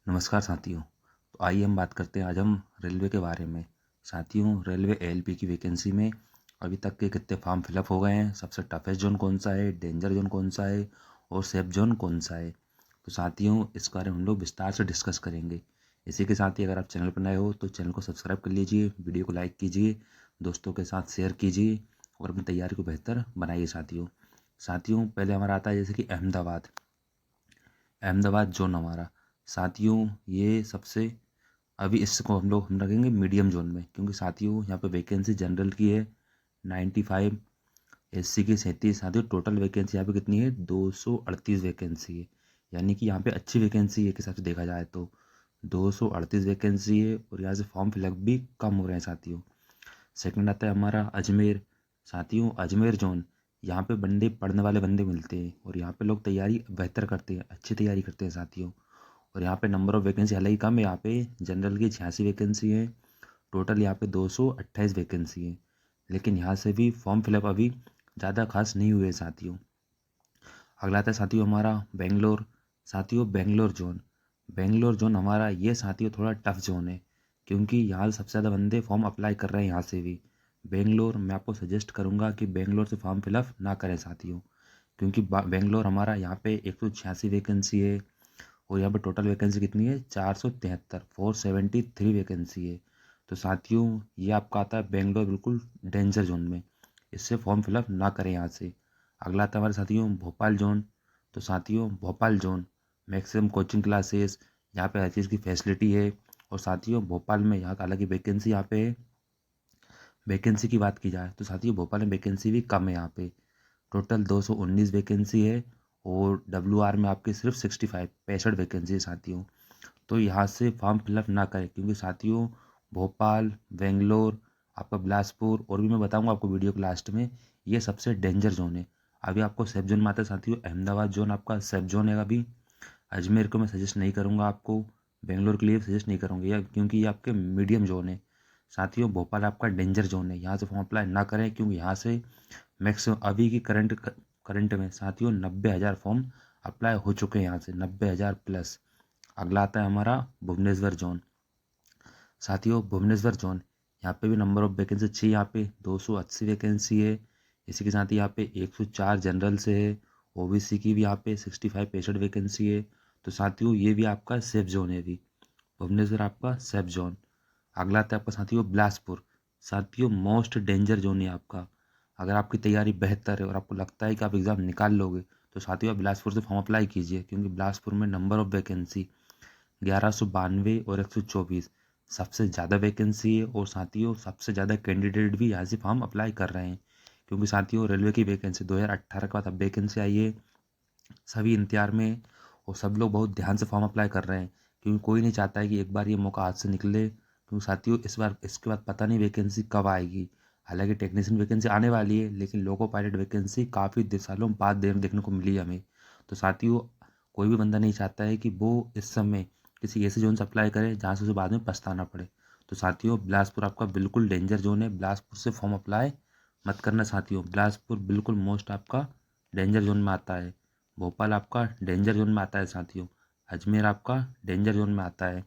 नमस्कार साथियों। तो आइए हम बात करते हैं आज हम रेलवे के बारे में। साथियों, रेलवे एएलपी की वैकेंसी में अभी तक के कितने फॉर्म फिलअप हो गए हैं, सबसे टफेस्ट जोन कौन सा है, डेंजर जोन कौन सा है और सेफ जोन कौन सा है। तो साथियों, इस बारे में हम लोग विस्तार से डिस्कस करेंगे। इसी के साथ ही अगर आप चैनल पर नए हो तो चैनल को सब्सक्राइब कर लीजिए, वीडियो को लाइक कीजिए, दोस्तों के साथ शेयर कीजिए और अपनी तैयारी को बेहतर बनाइए। साथियों, पहले हमारा आता है जैसे कि अहमदाबाद जोन हमारा। साथियों, ये सबसे अभी इसको हम रखेंगे मीडियम जोन में, क्योंकि साथियों यहाँ पे वैकेंसी जनरल की है 95, एससी की 37। साथियों, टोटल वैकेंसी यहाँ पे कितनी है 238 वैकेंसी है, यानी कि यहाँ पे अच्छी वैकेंसी है के हिसाब से देखा जाए तो 238 वैकेंसी है और यहाँ से फॉर्म फिलअप भी कम हो रहे हैं। साथियों, सेकंड आता है हमारा अजमेर। साथियों, अजमेर जोन, यहाँ पे बंदे पढ़ने वाले बंदे मिलते हैं और यहाँ पे लोग तैयारी बेहतर करते हैं, अच्छी तैयारी करते हैं साथियों। और यहाँ पे नंबर ऑफ़ वैकेंसी हालांकि कम है, यहाँ पे जनरल की 86 वैकेंसी है, टोटल यहाँ पे 228 वैकेंसी है, लेकिन यहाँ से भी फॉर्म फिलअप अभी ज़्यादा खास नहीं हुए साथियों। अगला आता है साथियों हमारा बेंगलोर। साथियों, बेंगलोर जोन हमारा ये साथियों थोड़ा टफ जोन है, क्योंकि यहाँ सबसे ज़्यादा बंदे फॉर्म अप्लाई कर रहे हैं यहाँ से भी। बेंगलोर, मैं आपको सजेस्ट करूँगा कि बेंगलोर से फॉर्म फिलअप ना करें साथियों, क्योंकि बेंगलोर हमारा यहाँ पे 186 वैकेंसी है और यहाँ पे टोटल वैकेंसी कितनी है 473, 473 वैकेंसी है। तो साथियों, ये आपका आता है बेंगलोर बिल्कुल डेंजर जोन में, इससे फॉर्म फिलअप ना करें यहाँ से। अगला आता है हमारे साथियों भोपाल जोन। तो साथियों, Bhopal zone maximum coaching classes, यहाँ पे हर चीज़ की फैसिलिटी है। और साथियों, भोपाल में यहाँ का अलग ही वैकेंसी यहाँ पे है। वैकेंसी की बात की जाए तो साथियों भोपाल में वैकेंसी भी कम है, यहाँ पे टोटल 219 वैकेंसी है और WR में आपके सिर्फ 65 वैकेंसी है साथियों। तो यहाँ से फॉर्म फिलअप ना करें, क्योंकि साथियों भोपाल, बेंगलोर, आपका बिलासपुर और भी मैं बताऊंगा आपको वीडियो के लास्ट में, ये सबसे डेंजर जोन है। अभी आपको सेफ जोन में आता है साथियों अहमदाबाद जोन, आपका सेफ जोन है अभी। अजमेर को मैं सजेस्ट नहीं करूँगा आपको, बेंगलोर के लिए सजेस्ट नहीं करूँगा या क्योंकि ये आपके मीडियम जोन है। साथियों, भोपाल आपका डेंजर जोन है, यहाँ से फॉर्म अप्लाई ना करें, क्योंकि यहाँ से मैक्सिमम अभी की करंट में साथियों 90,000 फॉर्म अप्लाई हो चुके हैं यहाँ से, 90,000 प्लस। अगला आता है हमारा भुवनेश्वर जोन। साथियों, भुवनेश्वर जोन, यहाँ पे भी नंबर ऑफ वैकेंसी अच्छी है, यहाँ पे 280 वैकेंसी है। इसी के साथ ही यहाँ पे 104 जनरल से है, ओबीसी की भी यहाँ पे 65 वैकेंसी है। तो साथियों, ये भी आपका सेफ जोन है अभी, भुवनेश्वर आपका सेफ जोन। अगला आता है आपका साथियों बिलासपुर। साथियों, मोस्ट डेंजर जोन है आपका। अगर आपकी तैयारी बेहतर है और आपको लगता है कि आप एग्ज़ाम निकाल लोगे तो साथियों आप बिलासपुर से फॉर्म अप्लाई कीजिए, क्योंकि बिलासपुर में नंबर ऑफ वैकेंसी 1192 और 124 सबसे ज़्यादा वैकेंसी है। और साथियों, सबसे ज़्यादा कैंडिडेट भी यहाँ से फॉर्म अप्लाई कर रहे हैं, क्योंकि साथियों रेलवे की वैकेंसी 2018 के बाद अब वैकेंसी आई है, सभी इंतजार में है और सब लोग बहुत ध्यान से फॉर्म अप्लाई कर रहे हैं, क्योंकि कोई नहीं चाहता है कि एक बार ये मौका हाथ से निकले। क्योंकि साथियों, इस बार इसके बाद पता नहीं वैकेंसी कब आएगी। हालांकि टेक्नीशियन वैकेंसी आने वाली है, लेकिन लोको पायलट वैकेंसी काफ़ी सालों बाद देखने को मिली हमें। तो साथियों, कोई भी बंदा नहीं चाहता है कि वो इस समय किसी ऐसे जोन से अप्लाई करे जहाँ से उसे बाद में पछताना पड़े। तो साथियों, बिलासपुर आपका बिल्कुल डेंजर जोन है, बिलासपुर से फॉर्म अप्लाई मत करना साथियों। बिलासपुर बिल्कुल मोस्ट आपका डेंजर जोन में आता है। भोपाल आपका डेंजर जोन में आता है साथियों। अजमेर आपका डेंजर जोन में आता है।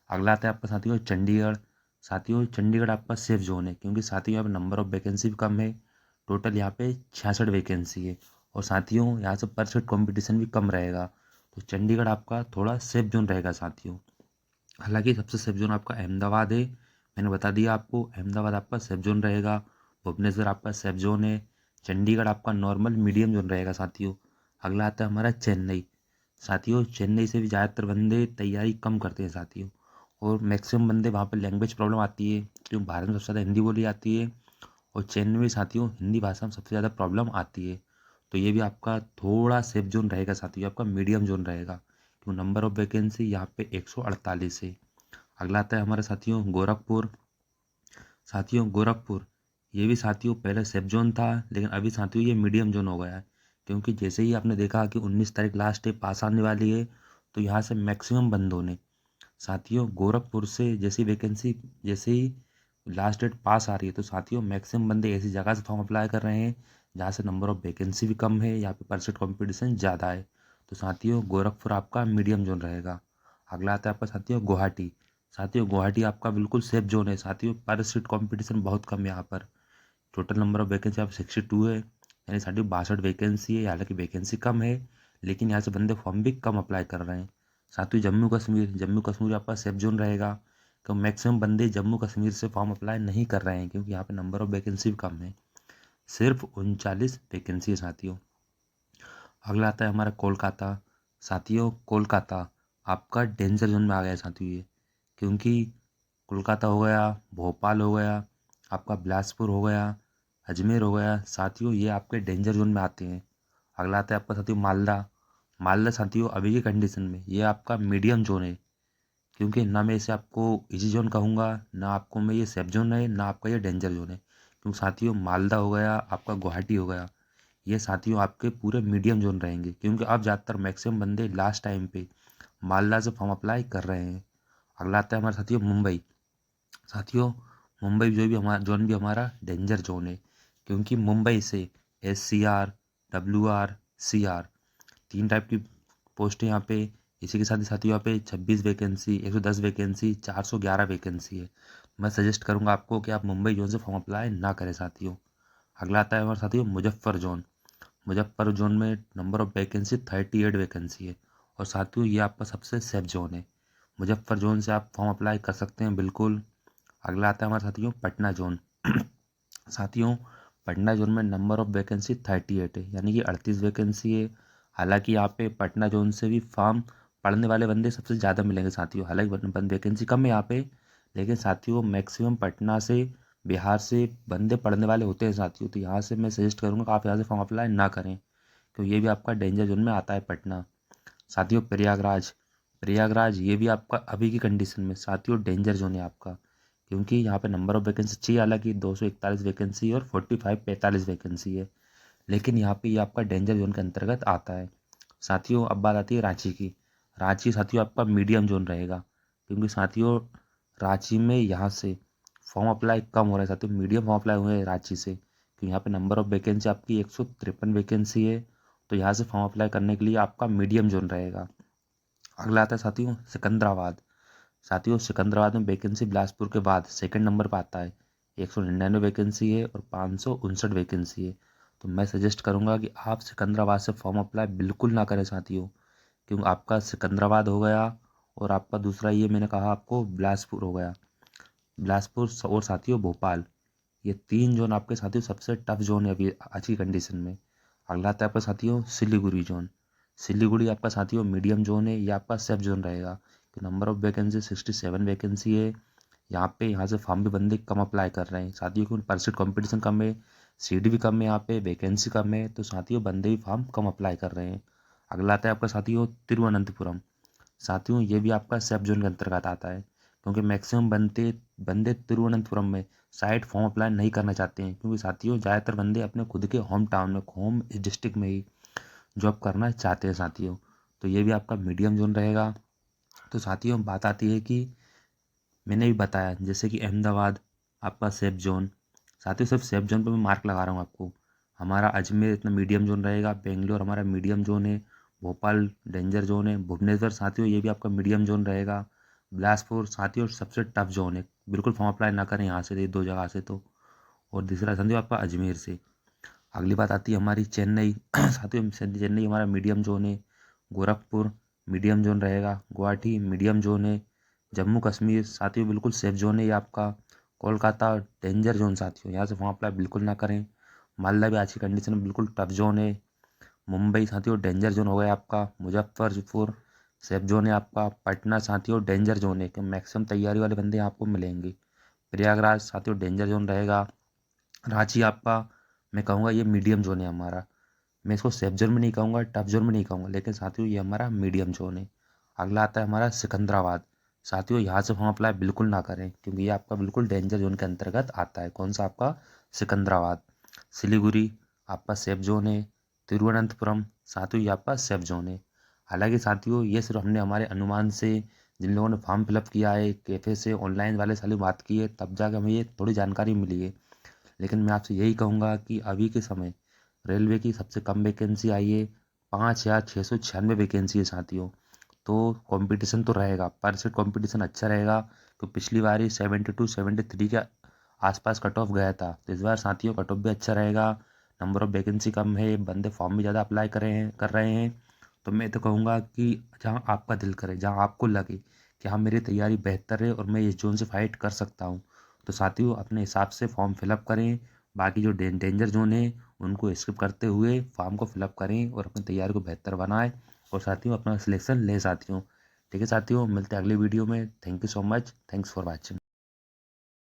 अगला आता है आपका साथियों चंडीगढ़। साथियों, चंडीगढ़ आपका सेफ जोन है, क्योंकि साथियों यहाँ पे नंबर ऑफ वैकेंसी भी कम है, टोटल यहाँ पे 66 वैकेंसी है और साथियों यहाँ से पर सीट कॉम्पिटिशन भी कम रहेगा। तो चंडीगढ़ आपका थोड़ा सेफ जोन रहेगा साथियों। हालांकि सबसे सेफ जोन आपका अहमदाबाद है, मैंने बता दिया आपको, अहमदाबाद आपका सेफ जोन रहेगा। भुवनेश्वर आपका सेफ जोन है। चंडीगढ़ आपका नॉर्मल मीडियम जोन रहेगा साथियों। अगला आता है हमारा चेन्नई। साथियों, चेन्नई से भी ज़्यादातर बंदे तैयारी कम करते हैं साथियों, और मैक्सिमम बंदे वहाँ पर लैंग्वेज प्रॉब्लम आती है, क्योंकि भारत में सबसे ज़्यादा हिंदी बोली जाती है और चेन्नई में साथियों हिंदी भाषा में सबसे ज़्यादा प्रॉब्लम आती है। तो ये भी आपका थोड़ा सेफ जोन रहेगा साथियों, आपका मीडियम जोन रहेगा, क्योंकि नंबर ऑफ वैकेंसी यहाँ पे 148 है। अगला आता है हमारे साथियों गोरखपुर। साथियों, गोरखपुर ये भी साथियों पहले सेफ जोन था, लेकिन अभी साथियों ये मीडियम जोन हो गया है, क्योंकि जैसे ही आपने देखा कि 19 तारीख लास्ट डे पास आने वाली है, तो यहाँ से मैक्सिमम बंदों ने साथियों गोरखपुर से जैसी वैकेंसी, जैसे ही लास्ट डेट पास आ रही है, तो साथियों मैक्सिमम बंदे ऐसी जगह से फॉर्म अप्लाई कर रहे हैं जहाँ से नंबर ऑफ वैकेंसी भी कम है, यहाँ पे परसेंट कॉम्पिटिशन ज़्यादा है। तो साथियों, गोरखपुर आपका मीडियम जोन रहेगा। अगला आता है आपका साथियों गुवाहाटी। साथियों गुवाहाटी आपका बिल्कुल सेफ जोन है साथियों, पर सीट कॉम्पिटिशन बहुत कम है यहाँ पर। टोटल नंबर ऑफ वैकेंसी आप 62 है, यानी साथियों 62 वैकेंसी है। हालांकि वैकेंसी कम है, लेकिन यहाँ से बंदे फॉर्म भी कम अप्लाई कर रहे हैं। साथियों जम्मू कश्मीर आपका सेफ जोन रहेगा, तो मैक्सिमम बंदे जम्मू कश्मीर से फॉर्म अप्लाई नहीं कर रहे हैं, क्योंकि यहाँ पे नंबर ऑफ वैकेंसी भी कम है, सिर्फ 39 वैकेंसी है साथियों। अगला आता है हमारा कोलकाता। साथियों कोलकाता आपका डेंजर जोन में आ गया है साथियों ये, क्योंकि कोलकाता हो गया, भोपाल हो गया, आपका बिलासपुर हो गया, अजमेर हो गया साथियों, ये आपके डेंजर जोन में आते हैं। अगला आता है आपका साथियों मालदा। मालदा साथियों अभी की कंडीशन में ये आपका मीडियम जोन है, क्योंकि ना मैं इसे आपको इजी जोन कहूँगा, ना आपको मैं ये सेफ जोन है, ना आपका ये डेंजर जोन है। क्योंकि साथियों मालदा हो गया, आपका गुवाहाटी हो गया, ये साथियों आपके पूरे मीडियम जोन रहेंगे, क्योंकि अब ज़्यादातर मैक्सिमम बंदे लास्ट टाइम पे मालदा से फॉर्म अप्लाई कर रहे हैं। अगला आता है हमारा साथियों मुंबई। साथियों मुंबई जोन भी हमारा डेंजर जोन है, क्योंकि मुंबई से SCR, WR, CR 3 टाइप की पोस्ट है यहाँ पे। इसी के साथ ही साथियों यहाँ पे 26 वैकेंसी, 110 वैकेंसी, 411 वैकेंसी है। मैं सजेस्ट करूँगा आपको कि आप मुंबई जोन से फॉर्म अप्लाई ना करें साथियों। अगला आता है हमारे साथियों मुजफ्फर जोन। मुजफ्फर जोन में नंबर ऑफ वैकेंसी 38 वैकेंसी है, और साथियों ये आपका सबसे सेफ जोन है। मुजफ्फर जोन से आप फॉर्म अप्लाई कर सकते हैं बिल्कुल। अगला आता है हमारे साथियों पटना जोन। साथियों पटना जोन में नंबर ऑफ वैकेंसी 38 है, यानी कि 38 वैकेंसी है। हालांकि यहाँ पे पटना जोन से भी फॉर्म पढ़ने वाले बंदे सबसे ज़्यादा मिलेंगे साथियों, हालांकि वैकेंसी कम है यहाँ पे, लेकिन साथियों मैक्सिमम पटना से, बिहार से बंदे पढ़ने वाले होते हैं साथियों। तो यहाँ से मैं सजेस्ट करूँगा कि आप यहाँ से फॉर्म अप्लाई ना करें, क्योंकि ये भी आपका डेंजर जोन में आता है पटना। साथियों प्रयागराज। प्रयागराज ये भी आपका अभी की कंडीशन में साथियों डेंजर जोन है आपका, क्योंकि यहाँ पे नंबर ऑफ वैकेंसी चाहिए, हालांकि 241 वैकेंसी और 45 वैकेंसी है, लेकिन यहाँ पे ये आपका डेंजर जोन के अंतर्गत आता है। साथियों अब बात आती है रांची की। रांची साथियों आपका मीडियम जोन रहेगा, क्योंकि साथियों रांची में यहाँ से फॉर्म अप्लाई कम हो रहा है साथियों, मीडियम फॉर्म अप्लाई हुए हैं रांची से, क्योंकि यहाँ पे नंबर ऑफ वैकेंसी आपकी 153 वैकेंसी है। तो यहाँ से फॉर्म अप्लाई करने के लिए आपका मीडियम जोन रहेगा। अगला आता है साथियों सिकंदराबाद। साथियों सिकंदराबाद में वैकेंसी बिलासपुर के बाद सेकंड नंबर पर आता है, 199 वैकेंसी है और 559 वैकेंसी है। तो मैं सजेस्ट करूंगा कि आप सिकंदराबाद से फॉर्म अप्लाई बिल्कुल ना करें साथियों, क्योंकि आपका सिकंदराबाद हो गया, और आपका दूसरा ये मैंने कहा आपको बिलासपुर हो गया, बिलासपुर और साथियों भोपाल, ये 3 जोन आपके साथियों सबसे टफ जोन है अभी आज की कंडीशन में। अगला आता है आपका साथियों सिलीगुड़ी जोन। सिलीगुड़ी आपका साथियों मीडियम जोन है, ये आपका सेफ जोन रहेगा, तो नंबर ऑफ वैकेंसी 67 वैकेंसी है। यहाँ से फॉर्म भी बंदे कम अप्लाई कर रहे हैं साथियों, क्योंकि परसेंट कॉम्पिटिशन कम है, सीट भी कम है, यहाँ पे वैकेंसी कम है, तो साथियों बंदे भी फॉर्म कम अप्लाई कर रहे हैं। अगला आता है आपका साथियों तिरुवनंतपुरम। साथियों ये भी आपका सेफ जोन के अंतर्गत आता है, क्योंकि मैक्सिमम बंदे बंदे तिरुवनंतपुरम में साइट फॉर्म अप्लाई नहीं करना चाहते हैं, क्योंकि साथियों ज़्यादातर बंदे अपने खुद के होम टाउन में, होम डिस्ट्रिक्ट में ही जॉब करना चाहते हैं साथियों। तो ये भी आपका मीडियम जोन रहेगा। तो साथियों बात आती है कि मैंने भी बताया जैसे कि अहमदाबाद आपका सेफ जोन। साथियों सिर्फ सेफ जोन पे मैं मार्क लगा रहा हूँ आपको। हमारा अजमेर इतना मीडियम जोन रहेगा, बेंगलोर हमारा मीडियम जोन है, भोपाल डेंजर जोन है, भुवनेश्वर साथियों ये भी आपका मीडियम जोन रहेगा, बिलासपुर साथियों सबसे टफ जोन है, बिल्कुल फॉर्म अप्लाई ना करें यहाँ से, ये 2 जगह से तो। और दूसरा साथियों आपका अजमेर से। अगली बात आती है हमारी चेन्नई। साथियों चेन्नई हमारा मीडियम जोन है, गोरखपुर मीडियम जोन रहेगा, गुवाहाटी मीडियम जोन है, जम्मू कश्मीर साथियों बिल्कुल सेफ जोन है ये आपका, कोलकाता डेंजर जोन साथियों, यहाँ से फॉर्म अप्लाई बिल्कुल ना करें। मालदा भी आज की कंडीशन में बिल्कुल टफ जोन है। मुंबई साथियों डेंजर जोन हो गया आपका, मुजफ्फरपुर सेफ जोन है आपका, पटना साथियों डेंजर जोन है कि मैक्सिमम तैयारी वाले बंदे आपको मिलेंगे, प्रयागराज साथियों डेंजर जोन रहेगा, रांची आपका मैं कहूँगा ये मीडियम जोन है हमारा। मैं इसको सेफ जोन में नहीं कहूँगा, टफ जोन में नहीं कहूँगा, लेकिन साथियों ये हमारा मीडियम जोन है। अगला आता है हमारा सिकंदराबाद। साथियों यहाँ से फॉर्म अप्लाई बिल्कुल ना करें, क्योंकि ये आपका बिल्कुल डेंजर जोन के अंतर्गत आता है। कौन सा आपका सिकंदराबाद। सिलीगुड़ी आपका सेफ जोन है, तिरुवनंतपुरम साथियों ये आपका सेफ जोन है। हालांकि साथियों ये सिर्फ हमने हमारे अनुमान से, जिन लोगों ने फॉर्म फिलअप किया है कैफे से, ऑनलाइन वाले साली बात की है, तब जाकर हमें ये थोड़ी जानकारी मिली है। लेकिन मैं आपसे यही कहूँगा कि अभी के समय रेलवे की सबसे कम वैकेंसी आई है, 5,696 वैकेंसी है साथियों। तो कंपटीशन तो रहेगा, पर इससे कंपटीशन अच्छा रहेगा। तो पिछली बार ही 72 73 के आसपास कट ऑफ गया था, तो इस बार साथियों कट ऑफ भी अच्छा रहेगा। नंबर ऑफ वैकेंसी कम है, बंदे फॉर्म भी ज़्यादा अप्लाई कर रहे हैं। तो मैं तो कहूँगा कि जहाँ आपका दिल करे, जहाँ आपको लगे कि हाँ मेरी तैयारी बेहतर है और मैं इस जोन से फाइट कर सकता हूँ, तो साथियों अपने हिसाब से फॉर्म फिलअप करें। बाकी जो डेंजर जोन है उनको स्किप करते हुए फॉर्म को फिलअप करें और अपनी तैयारी को बेहतर बनाएं और साथियों अपना सिलेक्शन लें साथियों। ठीक है साथियों, मिलते हैं अगले वीडियो में। Thank you so much, thanks for watching.